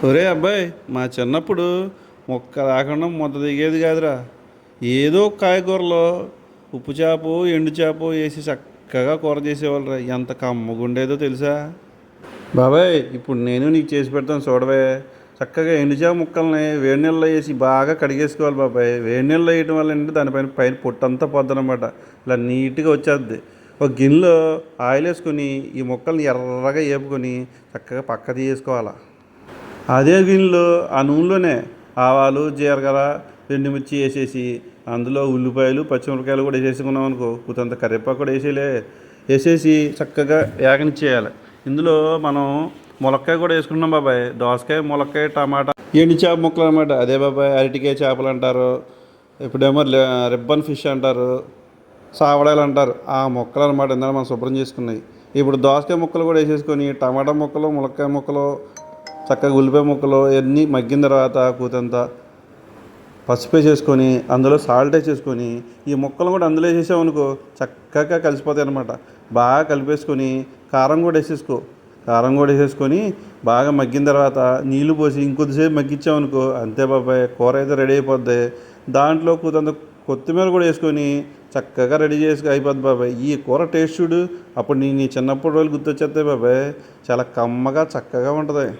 ఒరే అబ్బాయి, మా చిన్నప్పుడు మొక్క రాకుండా ముద్ద దిగేది కాదురా. ఏదో కాయగూరలో ఉప్పు చేప ఎండు చేప వేసి చక్కగా కూర చేసేవాళ్ళరా. ఎంత కమ్మగుండేదో తెలుసా బాబాయ్. ఇప్పుడు నేను నీకు చేసి పెడతాను చూడవే. చక్కగా ఎండు చేప ముక్కల్ని వేడి నీళ్ళలో వేసి బాగా కడిగేసుకోవాలి బాబాయ్. వేడి నీళ్ళలో వేయటం వల్ల ఏంటంటే దానిపైన పైన పొట్టంతా పోద్దనమాట. ఇలా నీట్గా వచ్చేద్ది. ఒక గిన్నెలో ఆయిల్ వేసుకొని ఈ ముక్కల్ని ఎర్రగా వేపుకొని చక్కగా పక్క తీసుకోవాలి. అదే గిన్నెలో ఆ నూనెలోనే ఆవాలు జీలకర్ర ఎండుమిర్చి వేసేసి అందులో ఉల్లిపాయలు పచ్చిమిరపకాయలు కూడా వేసేసుకున్నాం అనుకో, కొంత కరివేపాకు కూడా వేసేసి చక్కగా వేగనిచ్చేయాలి. ఇందులో మనం ములక్కాయ కూడా వేసుకున్నాం బాబాయ్. దోసకాయ ములక్కాయ టమాటా ఎండు చేప ముక్కలు అనమాట. అదే బాబాయ్ అరటికాయ చేపలు అంటారు, ఇప్పుడేమో రిబ్బన్ ఫిష్ అంటారు, సావడాలు అంటారు. ఆ ముక్కలు అనమాట ఇందులో మనం శుభ్రం చేసుకున్నాయి. ఇప్పుడు దోసకాయ ముక్కలు కూడా వేసేసుకొని టమాటా ముక్కలు ములక్కాయ ముక్కలు చక్కగా ఉల్లిపాయ ముక్కలు ఇవన్నీ మగ్గిన తర్వాత కూతంత పసుపు వేసేసుకొని అందులో సాల్ట్ వేసేసుకొని ఈ ముక్కలు కూడా అందులో వేసేసామనుకో చక్కగా కలిసిపోతాయి అనమాట. బాగా కలిపేసుకొని కారం కూడా వేసేసుకొని బాగా మగ్గిన తర్వాత నీళ్లు పోసి ఇంకొద్దిసేపు మగ్గించామనుకో అంతే బాబాయ్, కూర అయితే రెడీ అయిపోద్ది. దాంట్లో కూతంత కొత్తిమీర కూడా వేసుకొని చక్కగా రెడీ చేసి అయిపోద్ది బాబాయ్. ఈ కూర టేస్ట్ చూడు, అప్పుడు నీ చిన్నప్పటి రోజులు గుర్తొచ్చేస్తాయి బాబాయ్. చాలా కమ్మగా చక్కగా ఉంటుంది.